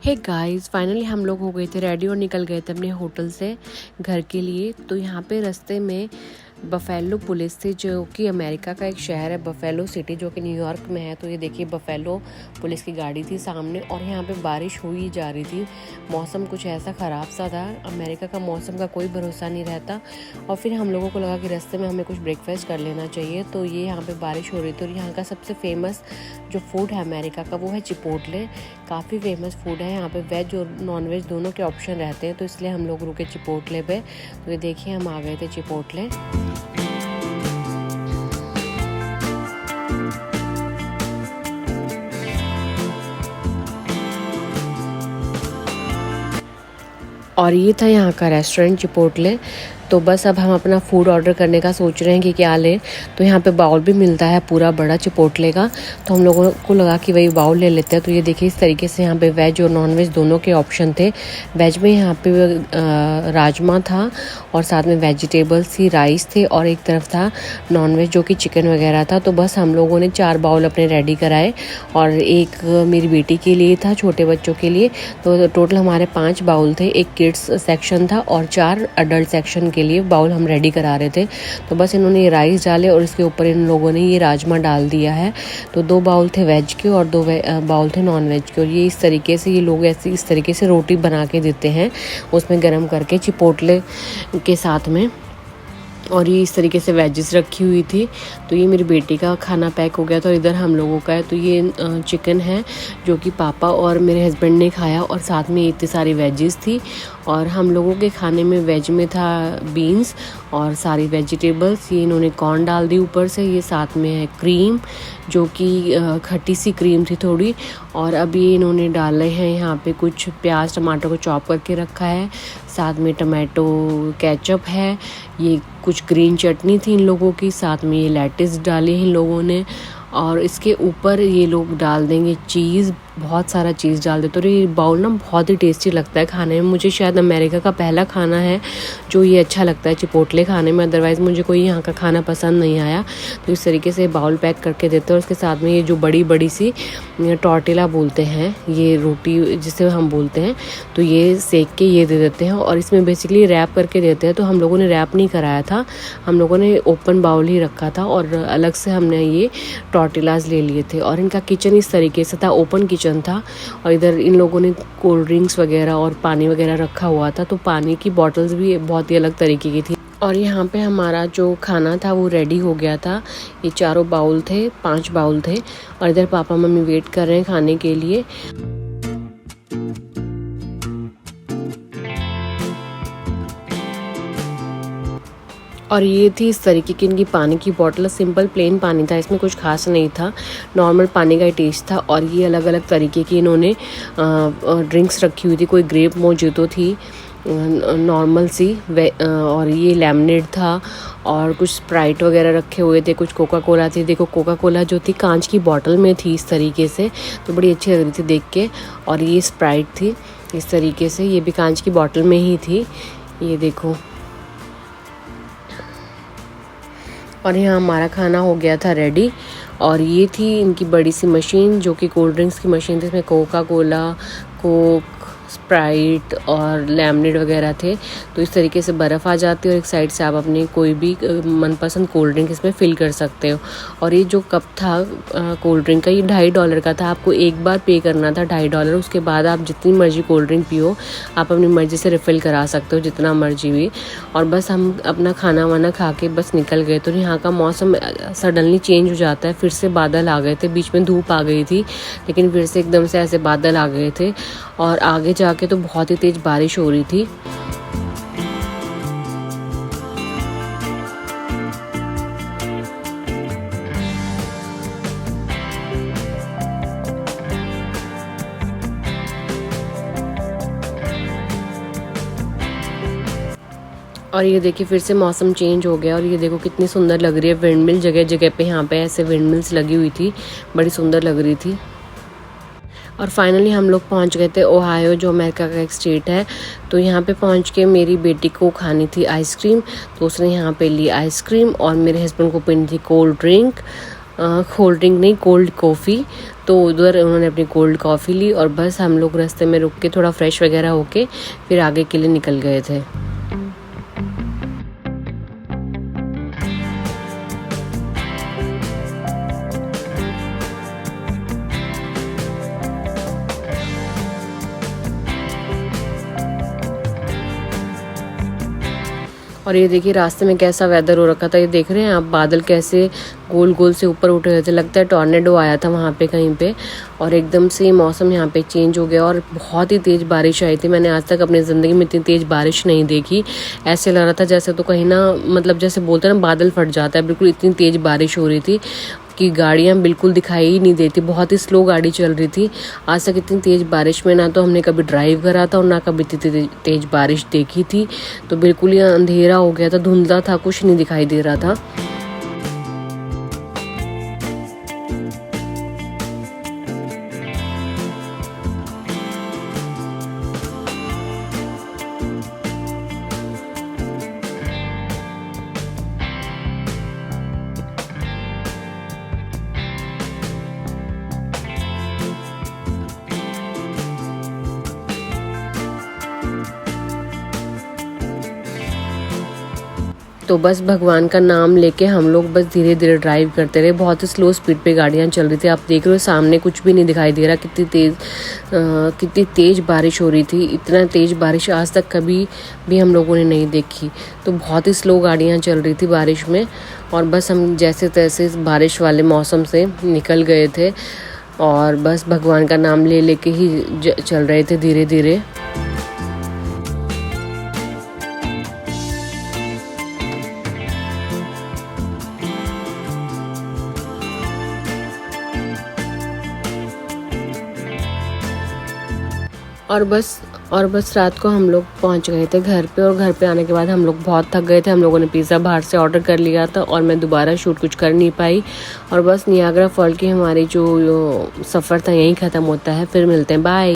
Hey guys, finally हम लोग हो गए थे रेडी और निकल गए थे अपने होटल से घर के लिए। तो यहाँ पे रास्ते में बफेलो पुलिस थी, जो कि अमेरिका का एक शहर है बफेलो सिटी, जो कि न्यूयॉर्क में है। तो ये देखिए बफेलो पुलिस की गाड़ी थी सामने, और यहाँ पे बारिश हुई जा रही थी। मौसम कुछ ऐसा ख़राब सा था, अमेरिका का मौसम का कोई भरोसा नहीं रहता। और फिर हम लोगों को लगा कि रास्ते में हमें कुछ ब्रेकफास्ट कर लेना चाहिए। तो ये यहाँ पे बारिश हो रही थी, और यहाँ का सबसे फेमस जो फूड है अमेरिका का वो है चिपोटले। काफ़ी फेमस फूड है यहाँ पे, वेज और नॉन वेज दोनों के ऑप्शन रहते हैं। तो इसलिए हम लोग रुके चिपोटले पे। तो ये देखिए हम आ गए थे चिपोटले। और ये था यहाँ का रेस्टोरेंट चिपोटले। तो बस अब हम अपना फूड ऑर्डर करने का सोच रहे हैं कि क्या लें। तो यहाँ पे बाउल भी मिलता है पूरा बड़ा चिपोटले का। तो हम लोगों को लगा कि वही बाउल ले लेते हैं। तो ये देखिए इस तरीके से यहाँ पे वेज और नॉन वेज दोनों के ऑप्शन थे। वेज में यहाँ पे राजमा था, और साथ में वेजिटेबल्स थी, राइस थे, और एक तरफ था नॉन वेज जो कि चिकन वगैरह था। तो बस हम लोगों ने 4 बाउल अपने रेडी कराए, और एक मेरी बेटी के लिए था, छोटे बच्चों के लिए। तो टोटल हमारे 5 बाउल थे, एक किड्स सेक्शन था और 4 अडल्ट सेक्शन के लिए बाउल हम रेडी करा रहे थे। तो बस इन्होंने ये राइस डाले और इसके ऊपर इन लोगों ने ये राजमा डाल दिया है। तो 2 बाउल थे वेज के और 2 बाउल थे नॉन वेज के। और ये इस तरीके से ये लोग इस तरीके से रोटी बना के देते हैं, उसमें गर्म करके चिपोटले के साथ में। और ये इस तरीके से वेजेस रखी हुई थी। तो ये मेरी बेटी का खाना पैक हो गया था, और इधर हम लोगों का है। तो ये चिकन है जो कि पापा और मेरे हस्बैंड ने खाया, और साथ में इतनी सारी वेजेस थी। और हम लोगों के खाने में वेज में था बीन्स और सारी वेजिटेबल्स। ये इन्होंने कॉर्न डाल दी ऊपर से। ये साथ में है क्रीम, जो कि खट्टी सी क्रीम थी थोड़ी। और अभी इन्होंने डाले हैं यहाँ पे कुछ प्याज टमाटर को चॉप करके रखा है, साथ में टमाटो केचप है। ये कुछ ग्रीन चटनी थी इन लोगों की, साथ में ये लेटिस डाली इन लोगों ने। और इसके ऊपर ये लोग डाल देंगे चीज़, बहुत सारा चीज़ डाल देते। तो ये बाउल ना बहुत ही टेस्टी लगता है खाने में। मुझे शायद अमेरिका का पहला खाना है जो ये अच्छा लगता है चिपोटले खाने में, अदरवाइज़ मुझे कोई यहाँ का खाना पसंद नहीं आया। तो इस तरीके से बाउल पैक करके देते हैं, और उसके साथ में ये जो बड़ी बड़ी सी टॉर्टिला बोलते हैं, ये रोटी जिसे हम बोलते हैं, तो ये सेक के ये दे देते हैं। और इसमें बेसिकली रैप करके देते हैं। तो हम लोगों ने रैप नहीं कराया था, हम लोगों ने ओपन बाउल ही रखा था, और अलग से हमने ये टॉर्टिलाज ले लिए थे। और इनका किचन इस तरीके से था, ओपन किचन था। और इधर इन लोगों ने कोल्ड ड्रिंक्स वगैरह और पानी वगैरह रखा हुआ था। तो पानी की बॉटल्स भी बहुत ही अलग तरीके की थी। और यहाँ पे हमारा जो खाना था वो रेडी हो गया था। ये 4 बाउल थे, 5 बाउल थे। और इधर पापा मम्मी वेट कर रहे हैं खाने के लिए। और ये थी इस तरीके की इनकी पानी की बॉटल। सिंपल प्लेन पानी था, इसमें कुछ खास नहीं था, नॉर्मल पानी का ही टेस्ट था। और ये अलग अलग तरीके की इन्होंने ड्रिंक्स रखी हुई थी। कोई ग्रेप मोजितो थी नॉर्मल सी, और ये लेमनेड था, और कुछ स्प्राइट वगैरह रखे हुए थे, कुछ कोका कोला थी। देखो कोका कोला जो थी कांच की बॉटल में थी इस तरीके से, तो बड़ी अच्छी लग रही थी देख के। और ये स्प्राइट थी इस तरीके से, ये भी कांच की बॉटल में ही थी, ये देखो। और यहाँ हमारा खाना हो गया था रेडी। और ये थी इनकी बड़ी सी मशीन जो कि कोल्ड ड्रिंक्स की मशीन थी। इसमें कोका कोला, कोक, स्प्राइट और लेमनेड वगैरह थे। तो इस तरीके से बर्फ़ आ जाती है, और एक साइड से आप अपनी कोई भी मनपसंद कोल्ड ड्रिंक इसमें फ़िल कर सकते हो। और ये जो कप था कोल्ड ड्रिंक का, ये $2.5 का था। आपको एक बार पे करना था $2.5, उसके बाद आप जितनी मर्जी कोल्ड ड्रिंक पियो, आप अपनी मर्ज़ी से रिफ़िल करा सकते हो जितना मर्जी भी। और बस हम अपना खाना वाना खा के बस निकल गए। तो यहाँ का मौसम सडनली चेंज हो जाता है, फिर से बादल आ गए थे, बीच में धूप आ गई थी, लेकिन फिर से एकदम से ऐसे बादल आ गए थे। और आगे जाके तो बहुत ही तेज़ बारिश हो रही थी। और ये देखिए फिर से मौसम चेंज हो गया। और ये देखो कितनी सुंदर लग रही है विंडमिल, जगह जगह पे यहाँ पे ऐसे विंडमिल्स लगी हुई थी, बड़ी सुंदर लग रही थी। और फाइनली हम लोग पहुंच गए थे ओहायो, जो अमेरिका का एक स्टेट है। तो यहाँ पे पहुंच के मेरी बेटी को खानी थी आइसक्रीम, तो उसने यहाँ पे ली आइसक्रीम, और मेरे हस्बैंड को पीनी थी कोल्ड ड्रिंक। कोल्ड ड्रिंक नहीं, कोल्ड कॉफ़ी। तो उधर उन्होंने अपनी कोल्ड कॉफ़ी ली और बस हम लोग रास्ते में रुक के थोड़ा फ्रेश वगैरह होके फिर आगे के लिए निकल गए थे। और ये देखिए रास्ते में कैसा वेदर हो रखा था, ये देख रहे हैं आप बादल कैसे गोल गोल से ऊपर उठे हुए थे, लगता है टॉर्नेडो आया था वहाँ पे कहीं पे। और एकदम से मौसम यहाँ पे चेंज हो गया और बहुत ही तेज़ बारिश आई थी। मैंने आज तक अपनी ज़िंदगी में इतनी तेज़ बारिश नहीं देखी। ऐसे लग रहा था जैसे तो कहीं ना, मतलब जैसे बोलते हैं ना बादल फट जाता है, बिल्कुल इतनी तेज़ बारिश हो रही थी कि गाड़ियाँ बिल्कुल दिखाई ही नहीं देती, बहुत ही स्लो गाड़ी चल रही थी। आज तक इतनी तेज़ बारिश में ना तो हमने कभी ड्राइव करा था और ना कभी इतनी तेज़ बारिश देखी थी। तो बिल्कुल ही अंधेरा हो गया था, धुंधला था, कुछ नहीं दिखाई दे रहा था। तो बस भगवान का नाम लेके हम लोग बस धीरे धीरे ड्राइव करते रहे। बहुत ही स्लो स्पीड पे गाड़ियाँ चल रही थी। आप देख रहे हो सामने कुछ भी नहीं दिखाई दे रहा, कितनी तेज़ बारिश हो रही थी। इतना तेज़ बारिश आज तक कभी भी हम लोगों ने नहीं देखी। तो बहुत ही स्लो गाड़ियाँ चल रही थी बारिश में और बस हम जैसे तैसे इस बारिश वाले मौसम से निकल गए थे और बस भगवान का नाम ले लेके ही चल रहे थे धीरे धीरे। और बस रात को हम लोग पहुंच गए थे घर पे। और घर पे आने के बाद हम लोग बहुत थक गए थे। हम लोगों ने पिज़्ज़ा बाहर से ऑर्डर कर लिया था और मैं दोबारा शूट कुछ कर नहीं पाई। और बस नियाग्रा फॉल की हमारी जो सफ़र था यहीं ख़त्म होता है। फिर मिलते हैं, बाय।